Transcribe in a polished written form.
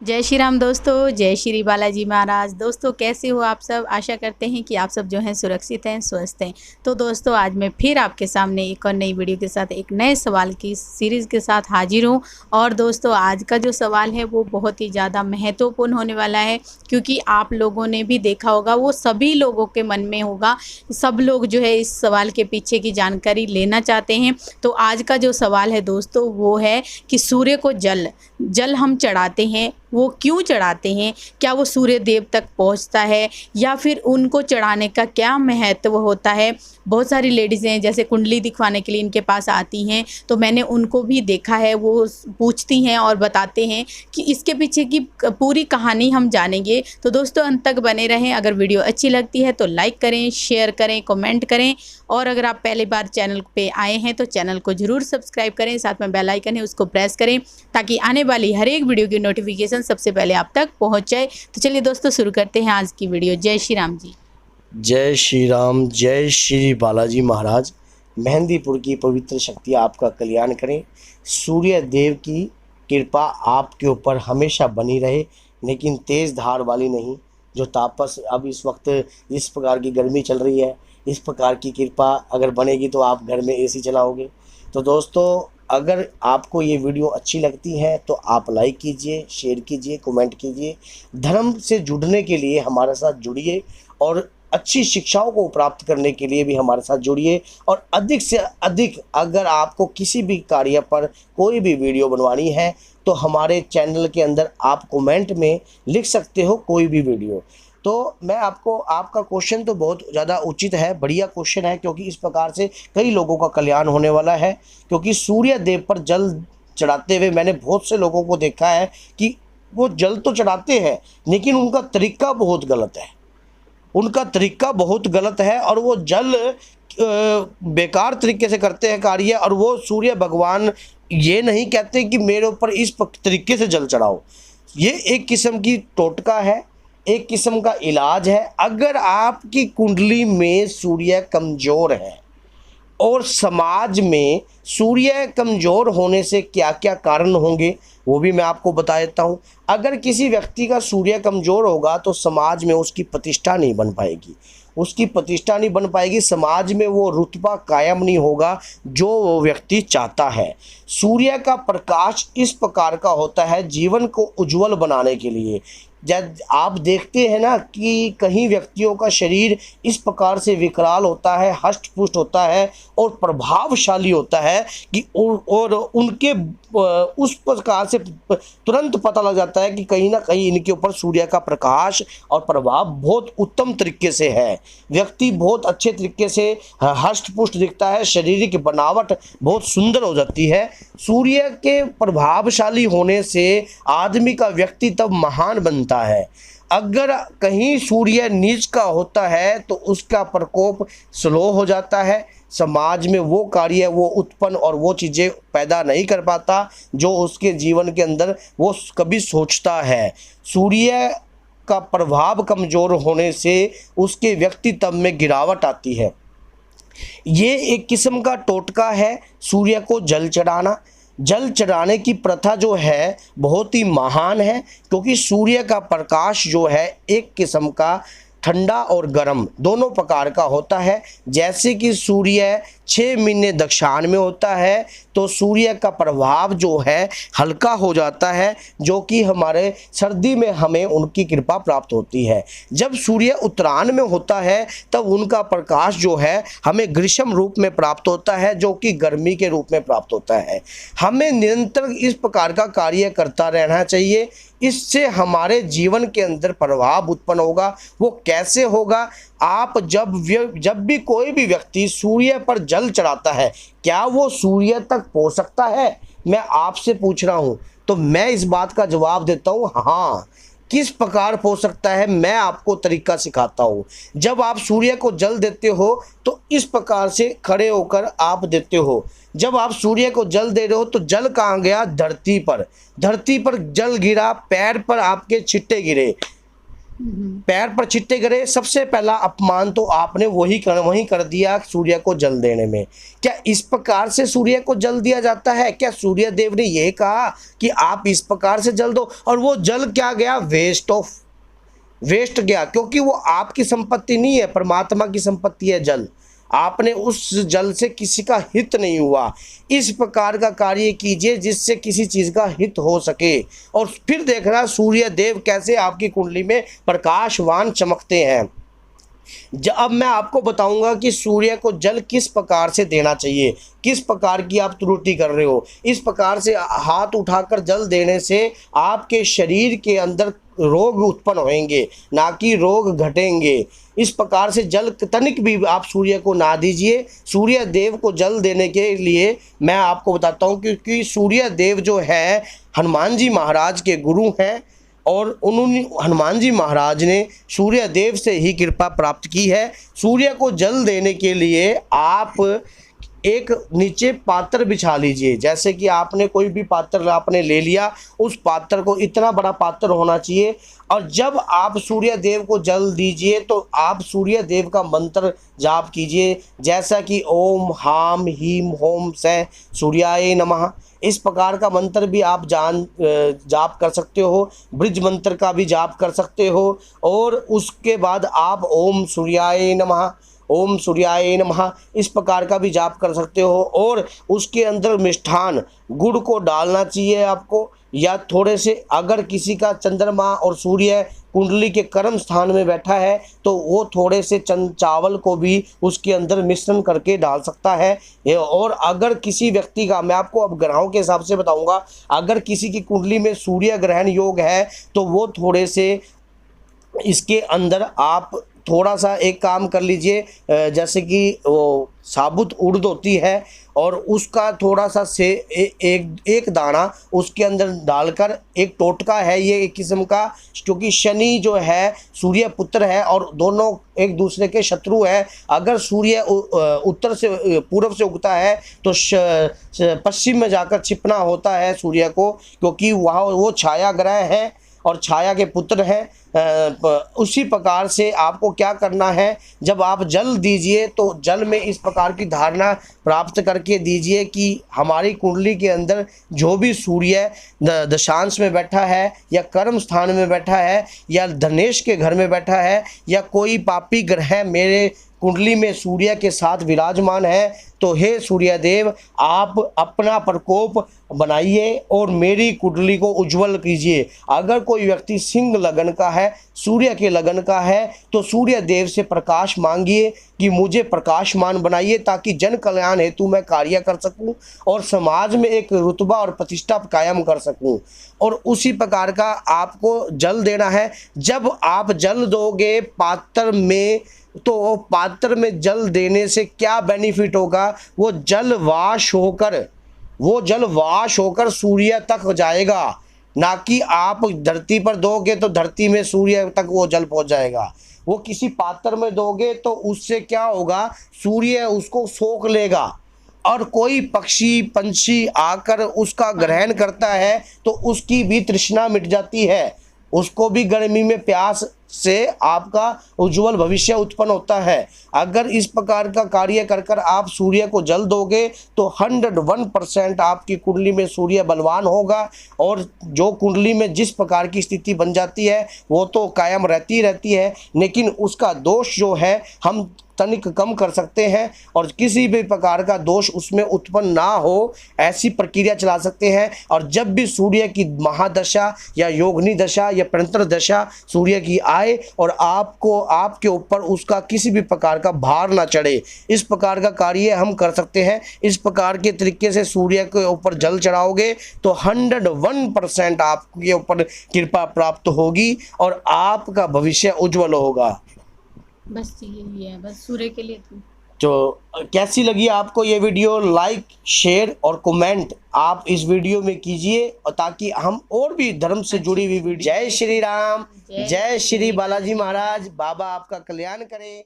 जय श्री राम दोस्तों, जय श्री बालाजी महाराज। दोस्तों कैसे हो आप सब। आशा करते हैं कि आप सब जो हैं सुरक्षित हैं, स्वस्थ हैं। तो दोस्तों आज मैं फिर आपके सामने एक और नई वीडियो के साथ एक नए सवाल की सीरीज़ के साथ हाजिर हूँ। और दोस्तों आज का जो सवाल है वो बहुत ही ज़्यादा महत्वपूर्ण होने वाला है, क्योंकि आप लोगों ने भी देखा होगा, वो सभी लोगों के मन में होगा। सब लोग जो है इस सवाल के पीछे की जानकारी लेना चाहते हैं। तो आज का जो सवाल है दोस्तों वो है कि सूर्य को जल हम चढ़ाते हैं, वो क्यों चढ़ाते हैं। क्या वो सूर्य देव तक पहुंचता है, या फिर उनको चढ़ाने का क्या महत्व होता है। बहुत सारी लेडीज़ हैं जैसे कुंडली दिखवाने के लिए इनके पास आती हैं, तो मैंने उनको भी देखा है, वो पूछती हैं और बताते हैं कि इसके पीछे की पूरी कहानी हम जानेंगे। तो दोस्तों अंत तक बने रहें। अगर वीडियो अच्छी लगती है तो लाइक करें, शेयर करें, कमेंट करें। और अगर आप पहली बार चैनल पे आए हैं तो चैनल को ज़रूर सब्सक्राइब करें, साथ में बेल आइकन है उसको प्रेस करें, ताकि आने वाली हर एक वीडियो की नोटिफिकेशन सबसे पहले आप तक पहुंच जाए। तो चलिए दोस्तों शुरू करते हैं आज की वीडियो। जय श्री राम जी। जय श्री राम, जय श्री बालाजी महाराज। मेहंदीपुर की पवित्र शक्ति आपका कल्याण करें। सूर्य देव की कृपा आपके ऊपर हमेशा बनी रहे, लेकिन तेज़ धार वाली नहीं। जो तापस अब इस वक्त इस प्रकार की गर्मी चल रही है, इस प्रकार की कृपा अगर बनेगी तो आप घर में एसी चलाओगे। तो दोस्तों अगर आपको ये वीडियो अच्छी लगती है तो आप लाइक कीजिए, शेयर कीजिए, कमेंट कीजिए। धर्म से जुड़ने के लिए हमारे साथ जुड़िए और अच्छी शिक्षाओं को प्राप्त करने के लिए भी हमारे साथ जुड़िए। और अधिक से अधिक अगर आपको किसी भी कार्य पर कोई भी वीडियो बनवानी है तो हमारे चैनल के अंदर आप कमेंट में लिख सकते हो कोई भी वीडियो। तो मैं आपका क्वेश्चन तो बहुत ज़्यादा उचित है, बढ़िया क्वेश्चन है, क्योंकि इस प्रकार से कई लोगों का कल्याण होने वाला है। क्योंकि सूर्य देव पर जल चढ़ाते हुए मैंने बहुत से लोगों को देखा है कि वो जल तो चढ़ाते हैं, लेकिन उनका तरीका बहुत गलत है। उनका तरीका बहुत गलत है और वो जल बेकार तरीके से करते हैं कार्य। और वो सूर्य भगवान ये नहीं कहते कि मेरे ऊपर इस तरीके से जल चढ़ाओ। ये एक किस्म की टोटका है, एक किस्म का इलाज है। अगर आपकी कुंडली में सूर्य कमज़ोर है, और समाज में सूर्य कमज़ोर होने से क्या क्या कारण होंगे वो भी मैं आपको बता देता हूँ। अगर किसी व्यक्ति का सूर्य कमज़ोर होगा तो समाज में उसकी प्रतिष्ठा नहीं बन पाएगी, उसकी प्रतिष्ठा नहीं बन पाएगी, समाज में वो रुतबा कायम नहीं होगा जो वो व्यक्ति चाहता है। सूर्य का प्रकाश इस प्रकार का होता है जीवन को उज्जवल बनाने के लिए। जब आप देखते हैं ना कि कहीं व्यक्तियों का शरीर इस प्रकार से विकराल होता है, हष्ट पुष्ट होता है और प्रभावशाली होता है कि और उनके उस प्रकार से तुरंत पता लग जाता है कि कहीं ना कहीं इनके ऊपर सूर्य का प्रकाश और प्रभाव बहुत उत्तम तरीके से है। व्यक्ति बहुत अच्छे तरीके से हष्ट पुष्ट दिखता है, शारीरिक बनावट बहुत सुंदर हो जाती है। सूर्य के प्रभावशाली होने से आदमी का व्यक्ति तब महान बनता है। अगर कहीं सूर्य नीच का होता है तो उसका प्रकोप स्लो हो जाता है, समाज में वो कार्य वो उत्पन्न और वो चीज़ें पैदा नहीं कर पाता जो उसके जीवन के अंदर वो कभी सोचता है। सूर्य का प्रभाव कमज़ोर होने से उसके व्यक्तित्व में गिरावट आती है। ये एक किस्म का टोटका है सूर्य को जल चढ़ाना। जल चढ़ाने की प्रथा जो है बहुत ही महान है, क्योंकि सूर्य का प्रकाश जो है एक किस्म का ठंडा और गर्म दोनों प्रकार का होता है। जैसे कि सूर्य 6 महीने दक्षिण में होता है तो सूर्य का प्रभाव जो है हल्का हो जाता है, जो कि हमारे सर्दी में हमें उनकी कृपा प्राप्त होती है। जब सूर्य उत्तरायण में होता है तब उनका प्रकाश जो है हमें ग्रीष्म रूप में प्राप्त होता है, जो कि गर्मी के रूप में प्राप्त होता है। हमें निरंतर इस प्रकार का कार्य करता रहना चाहिए, इससे हमारे जीवन के अंदर प्रभाव उत्पन्न होगा। वो कैसे होगा? आप जब भी कोई भी व्यक्ति सूर्य पर जल चढ़ाता है, क्या वो सूर्य तक पहुंच सकता है? मैं आपसे पूछ रहा हूं, तो मैं इस बात का जवाब देता हूं हाँ। किस प्रकार पहुंच सकता है मैं आपको तरीका सिखाता हूं। जब आप सूर्य को जल देते हो तो इस प्रकार से खड़े होकर आप देते हो। जब आप सूर्य को जल दे रहे हो तो जल कहाँ गया? धरती पर। धरती पर जल गिरा, पैर पर आपके छिट्टे गिरे। पैर पर छिट्टे गिरे, सबसे पहला अपमान तो आपने वही कर दिया सूर्य को जल देने में। क्या इस प्रकार से सूर्य को जल दिया जाता है? क्या सूर्य देव ने यह कहा कि आप इस प्रकार से जल दो? और वो जल क्या गया? वेस्ट गया, क्योंकि वो आपकी संपत्ति नहीं है, परमात्मा की संपत्ति है जल। आपने उस जल से किसी का हित नहीं हुआ। इस प्रकार का कार्य कीजिए जिससे किसी चीज़ का हित हो सके। और फिर देखना सूर्य देव कैसे आपकी कुंडली में प्रकाशवान चमकते हैं। अब मैं आपको बताऊंगा कि सूर्य को जल किस प्रकार से देना चाहिए, किस प्रकार की आप त्रुटि कर रहे हो। इस प्रकार से हाथ उठाकर जल देने से आपके शरीर के अंदर रोग उत्पन्न होंगे, ना कि रोग घटेंगे। इस प्रकार से जल तनिक भी आप सूर्य को ना दीजिए। सूर्य देव को जल देने के लिए मैं आपको बताता हूँ, क्योंकि सूर्य देव जो है हनुमान जी महाराज के गुरु हैं, और उन्होंने हनुमान जी महाराज ने सूर्य देव से ही कृपा प्राप्त की है। सूर्य को जल देने के लिए आप एक नीचे पात्र बिछा लीजिए। जैसे कि आपने कोई भी पात्र आपने ले लिया, उस पात्र को इतना बड़ा पात्र होना चाहिए। और जब आप सूर्य देव को जल दीजिए तो आप सूर्य देव का मंत्र जाप कीजिए, जैसा कि ओम हाम हीम होम सै सूर्याय नमः। इस प्रकार का मंत्र भी आप जाप कर सकते हो, ब्रिज मंत्र का भी जाप कर सकते हो। और उसके बाद आप ओम सूर्याय नमः, ओम सूर्याय नमः इस प्रकार का भी जाप कर सकते हो। और उसके अंदर मिष्ठान गुड़ को डालना चाहिए आपको, या थोड़े से, अगर किसी का चंद्रमा और सूर्य कुंडली के कर्म स्थान में बैठा है तो वो थोड़े से चावल को भी उसके अंदर मिश्रण करके डाल सकता है। और अगर किसी व्यक्ति का, मैं आपको अब ग्रहों के हिसाब से बताऊंगा, अगर किसी की कुंडली में सूर्य ग्रहण योग है तो वो थोड़े से इसके अंदर आप थोड़ा सा एक काम कर लीजिए, जैसे कि वो साबुत उड़द होती है और उसका थोड़ा सा से एक दाना उसके अंदर डालकर, एक टोटका है ये एक किस्म का, क्योंकि शनि जो है सूर्य पुत्र है और दोनों एक दूसरे के शत्रु है। अगर सूर्य उत्तर से पूर्व से उगता है तो पश्चिम में जाकर छिपना होता है सूर्य को, क्योंकि वहाँ वो छाया ग्रह है और छाया के पुत्र हैं। उसी प्रकार से आपको क्या करना है, जब आप जल दीजिए तो जल में इस प्रकार की धारणा प्राप्त करके दीजिए कि हमारी कुंडली के अंदर जो भी सूर्य दशांश में बैठा है, या कर्म स्थान में बैठा है, या धनेश के घर में बैठा है, या कोई पापी ग्रह मेरे कुंडली में सूर्य के साथ विराजमान है, तो हे सूर्यदेव आप अपना प्रकोप बनाइए और मेरी कुंडली को उज्जवल कीजिए। अगर कोई व्यक्ति सिंह लगन का है, सूर्य के लगन का है, तो सूर्य देव से प्रकाश मांगिए कि मुझे प्रकाशमान बनाइए, ताकि जन कल्याण हेतु मैं कार्य कर सकूं और समाज में एक रुतबा और प्रतिष्ठा कायम कर सकूं। और उसी प्रकार का आपको जल देना है। जब आप जल दोगे पात्र में, तो पात्र में जल देने से क्या बेनिफिट होगा, वो जल वाश होकर सूर्य तक जाएगा, ना कि आप धरती पर दोगे तो धरती में सूर्य तक वो जल पहुंच जाएगा। वो किसी पात्र में दोगे तो उससे क्या होगा, सूर्य उसको सोख लेगा, और कोई पक्षी पंछी आकर उसका ग्रहण करता है तो उसकी भी तृष्णा मिट जाती है, उसको भी गर्मी में प्यास से आपका उज्जवल भविष्य उत्पन्न होता है। अगर इस प्रकार का कार्य कर कर आप सूर्य को जल दोगे तो 101% आपकी कुंडली में सूर्य बलवान होगा, और जो कुंडली में जिस प्रकार की स्थिति बन जाती है वो तो कायम रहती है, लेकिन उसका दोष जो है हम तनिक कम कर सकते हैं, और किसी भी प्रकार का दोष उसमें उत्पन्न ना हो ऐसी प्रक्रिया चला सकते हैं। और जब भी सूर्य की महादशा या योगनी दशा या प्रंतर दशा सूर्य की आए और आपको आपके ऊपर उसका किसी भी प्रकार का भार ना चढ़े, इस प्रकार का कार्य हम कर सकते हैं। इस प्रकार के तरीके से सूर्य के ऊपर जल चढ़ाओगे तो 101% आपके ऊपर कृपा प्राप्त होगी और आपका भविष्य उज्जवल होगा। बस यही है, बस सूर्य के लिए तो कैसी लगी आपको ये वीडियो, लाइक शेयर और कमेंट आप इस वीडियो में कीजिए, और ताकि हम और भी धर्म से जुड़ी हुई वीडियो। जय श्री राम, जय श्री बालाजी महाराज, बाबा आपका कल्याण करे।